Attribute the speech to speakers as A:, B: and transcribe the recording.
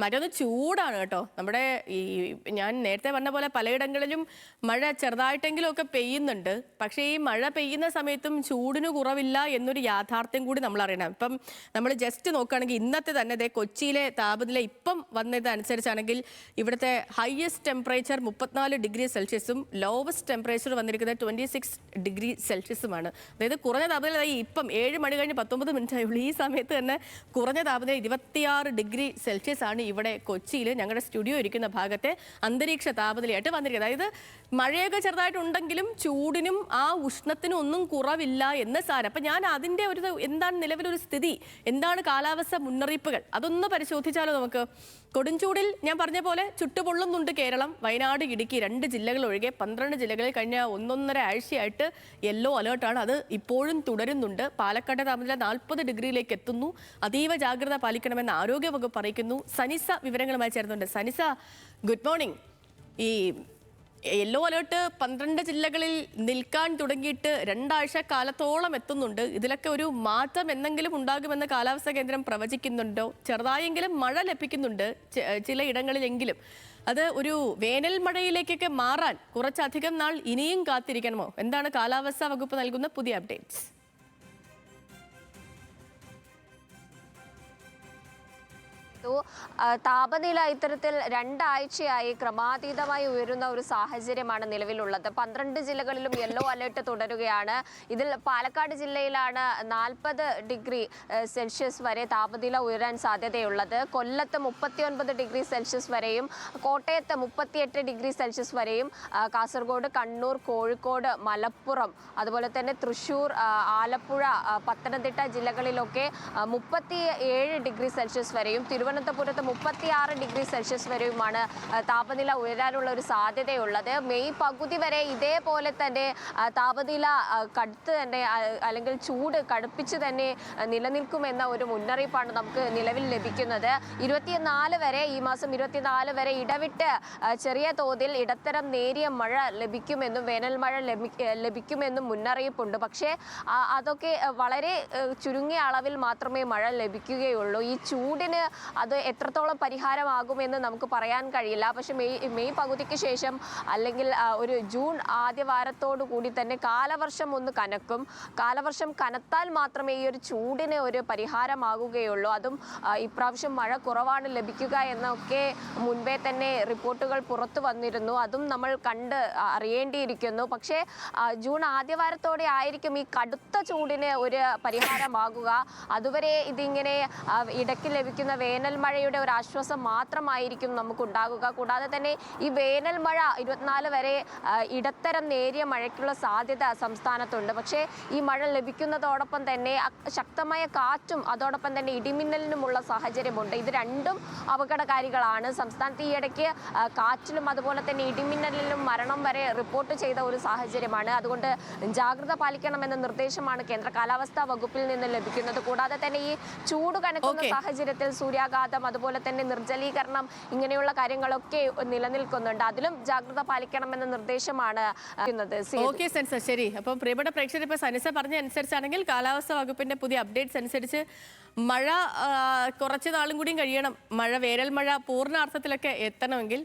A: മറ്റൊന്ന് ചൂടാണ് കേട്ടോ. നമ്മുടെ ഈ ഞാൻ നേരത്തെ പറഞ്ഞ പോലെ പലയിടങ്ങളിലും മഴ ചെറുതായിട്ടെങ്കിലും ഒക്കെ പെയ്യുന്നുണ്ട്. പക്ഷേ ഈ മഴ പെയ്യുന്ന സമയത്തും ചൂടിന് കുറവില്ല എന്നൊരു യാഥാർത്ഥ്യം കൂടി നമ്മൾ അറിയണം. ഇപ്പം നമ്മൾ ജസ്റ്റ് നോക്കുകയാണെങ്കിൽ ഇന്നത്തെ തന്നെ ദേ കൊച്ചിയിലെ താപനില ഇപ്പം വന്നതനുസരിച്ചാണെങ്കിൽ ഇവിടുത്തെ ഹയസ്റ്റ് ടെമ്പറേച്ചർ 34 ഡിഗ്രി സെൽഷ്യസും ലോവസ്റ്റ് ടെമ്പറേച്ചർ വന്നിരിക്കുന്നത് 26 ഡിഗ്രി സെൽഷ്യസുമാണ്. അതായത് കുറഞ്ഞ താപനില ഇപ്പം 7 മണി കഴിഞ്ഞ് 19 മിനിറ്റ് ആയുള്ളൂ. ഈ സമയത്ത് തന്നെ കുറഞ്ഞ താപനില 26 ഡിഗ്രി സെൽഷ്യസ് ആണ് ഇവിടെ കൊച്ചിയിൽ ഞങ്ങളുടെ സ്റ്റുഡിയോ ഇരിക്കുന്ന ഭാഗത്തെ അന്തരീക്ഷ താപനിലയായിട്ട് വന്നിരിക്കുന്നത്. അതായത് മഴയൊക്കെ ചെറുതായിട്ടുണ്ടെങ്കിലും ചൂടിനും ആ ഉഷ്ണത്തിനും ഒന്നും കുറവില്ല എന്ന് സാരം. അപ്പം ഞാൻ അതിൻ്റെ ഒരു എന്താണ് നിലവിലൊരു സ്ഥിതി, എന്താണ് കാലാവസ്ഥ മുന്നറിയിപ്പുകൾ, അതൊന്ന് പരിശോധിച്ചാലോ നമുക്ക്. കൊടുംചൂടിൽ ഞാൻ പറഞ്ഞ പോലെ ചുട്ടുപൊള്ളുന്നുണ്ട് കേരളം. വയനാട്, ഇടുക്കി 2 ജില്ലകൾ ഒഴികെ 12 ജില്ലകളിൽ കഴിഞ്ഞ 1.5 ആഴ്ചയായിട്ട് യെല്ലോ അലേർട്ടാണ്. അത് ഇപ്പോഴും തുടരുന്നുണ്ട്. പാലക്കാട് താപനില 40 ഡിഗ്രിയിലേക്ക് എത്തുന്നു. അതീവ ജാഗ്രത പാലിക്കണമെന്ന് ആരോഗ്യവകുപ്പ് അറിയിക്കുന്നു. സനിസ വിവരങ്ങളുമായി ചേർന്നുണ്ട്. സനിസ, ഗുഡ് മോർണിംഗ്. ഈ യെല്ലോ അലേർട്ട് 12 ജില്ലകളിൽ നിൽക്കാൻ തുടങ്ങിയിട്ട് 2 ആഴ്ച കാലത്തോളം എത്തുന്നുണ്ട്. ഇതിലൊക്കെ ഒരു മാറ്റം എന്തെങ്കിലും ഉണ്ടാകുമെന്ന് കാലാവസ്ഥാ കേന്ദ്രം പ്രവചിക്കുന്നുണ്ടോ? ചെറുതായെങ്കിലും മഴ ലഭിക്കുന്നുണ്ട് ചില ഇടങ്ങളിലെങ്കിലും. അത് ഒരു വേനൽ മഴയിലേക്കൊക്കെ മാറാൻ കുറച്ചധികം നാൾ ഇനിയും കാത്തിരിക്കണമോ? എന്താണ് കാലാവസ്ഥാ വകുപ്പ് നൽകുന്ന പുതിയ അപ്ഡേറ്റ്സ്?
B: താപനില ഇത്തരത്തിൽ 2 ആഴ്ചയായി ക്രമാതീതമായി ഉയരുന്ന ഒരു സാഹചര്യമാണ് നിലവിലുള്ളത്. 12 ജില്ലകളിലും യെല്ലോ അലേർട്ട് തുടരുകയാണ്. ഇതിൽ പാലക്കാട് ജില്ലയിലാണ് 40 ഡിഗ്രി സെൽഷ്യസ് വരെ താപനില ഉയരാൻ സാധ്യതയുള്ളത്. കൊല്ലത്ത് 39 ഡിഗ്രി സെൽഷ്യസ് വരെയും, കോട്ടയത്ത് 38 ഡിഗ്രി സെൽഷ്യസ് വരെയും, കാസർഗോഡ്, കണ്ണൂർ, കോഴിക്കോട്, മലപ്പുറം, അതുപോലെ തന്നെ തൃശ്ശൂർ, ആലപ്പുഴ, പത്തനംതിട്ട ജില്ലകളിലൊക്കെ 37 ഡിഗ്രി സെൽഷ്യസ് വരെയും, തിരുവനന്തപുരത്ത് 36 ഡിഗ്രി സെൽഷ്യസ് വരെയുമാണ് താപനില ഉയരാനുള്ള ഒരു സാധ്യതയുള്ളത്. മെയ് പകുതി വരെ ഇതേപോലെ തന്നെ താപനില കടുത്ത് തന്നെ അല്ലെങ്കിൽ ചൂട് കടുപ്പിച്ച് തന്നെ നിലനിൽക്കുമെന്ന ഒരു മുന്നറിയിപ്പാണ് നമുക്ക് നിലവിൽ ലഭിക്കുന്നത്. 24 വരെ, ഈ മാസം 24 വരെ ഇടവിട്ട് ചെറിയ തോതിൽ ഇടത്തരം നേരിയ മഴ ലഭിക്കുമെന്നും വേനൽ മഴ ലഭിക്കുമെന്നും മുന്നറിയിപ്പുണ്ട്. പക്ഷേ അതൊക്കെ വളരെ ചുരുങ്ങിയ അളവിൽ മാത്രമേ മഴ ലഭിക്കുകയുള്ളൂ. ഈ ചൂടിന് അത് എത്രത്തോളം പരിഹാരമാകുമെന്ന് നമുക്ക് പറയാൻ കഴിയില്ല. പക്ഷെ മെയ് പകുതിക്ക് ശേഷം അല്ലെങ്കിൽ ഒരു ജൂൺ ആദ്യ വാരത്തോടു കൂടി തന്നെ കാലവർഷം ഒന്ന് കനക്കും. കാലവർഷം കനത്താൽ മാത്രമേ ഈ ഒരു ചൂടിന് ഒരു പരിഹാരമാകുകയുള്ളൂ. അതും ഇപ്രാവശ്യം മഴ കുറവാണ് ലഭിക്കുക എന്നൊക്കെ മുൻപേ തന്നെ റിപ്പോർട്ടുകൾ പുറത്തു വന്നിരുന്നു. അതും നമ്മൾ കണ്ട് അറിയേണ്ടിയിരിക്കുന്നു. പക്ഷേ ജൂൺ ആദ്യവാരത്തോടെ ആയിരിക്കും ഈ കടുത്ത ചൂടിന് ഒരു പരിഹാരമാകുക. അതുവരെ ഇതിങ്ങനെ ഇടയ്ക്ക് ലഭിക്കുന്ന വേനൽ മഴയുടെ ഒരു ആശ്വാസം മാത്രമായിരിക്കും നമുക്കുണ്ടാകുക. കൂടാതെ തന്നെ ഈ വേനൽ മഴ 24 വരെ ഇടത്തരം നേരിയ മഴയ്ക്കുള്ള സാധ്യത സംസ്ഥാനത്തുണ്ട്. പക്ഷേ ഈ മഴ ലഭിക്കുന്നതോടൊപ്പം തന്നെ ശക്തമായ കാറ്റും അതോടൊപ്പം തന്നെ ഇടിമിന്നലിനുമുള്ള സാഹചര്യമുണ്ട്. ഇത് രണ്ടും അപകടകാരികളാണ്. സംസ്ഥാനത്ത് ഈ ഇടയ്ക്ക് കാറ്റിലും അതുപോലെ തന്നെ ഇടിമിന്നലിലും മരണം വരെ റിപ്പോർട്ട് ചെയ്ത ഒരു സാഹചര്യമാണ്. അതുകൊണ്ട് ജാഗ്രത പാലിക്കണമെന്ന നിർദ്ദേശമാണ് കേന്ദ്ര കാലാവസ്ഥാ വകുപ്പിൽ നിന്ന് ലഭിക്കുന്നത്. കൂടാതെ തന്നെ ഈ ചൂട് കനക്കുന്ന സാഹചര്യത്തിൽ സൂര്യാഘാതം അതുപോലെ തന്നെ നിർജ്ജലീകരണം ഇങ്ങനെയുള്ള കാര്യങ്ങളൊക്കെ നിലനിൽക്കുന്നുണ്ട്. അതിലും ജാഗ്രത പാലിക്കണമെന്ന നിർദ്ദേശമാണ്.
A: ശരി. അപ്പം പ്രിയപ്പെട്ട പ്രേക്ഷകർ, ഇപ്പൊ സനിസ പറഞ്ഞ അനുസരിച്ചാണെങ്കിൽ കാലാവസ്ഥാ വകുപ്പിന്റെ പുതിയ അപ്ഡേറ്റ്സ് അനുസരിച്ച് മഴ കുറച്ച് നാളും കൂടിയും കഴിയണം. വേനൽ മഴ പൂർണ്ണാർത്ഥത്തിലൊക്കെ എത്തണമെങ്കിൽ.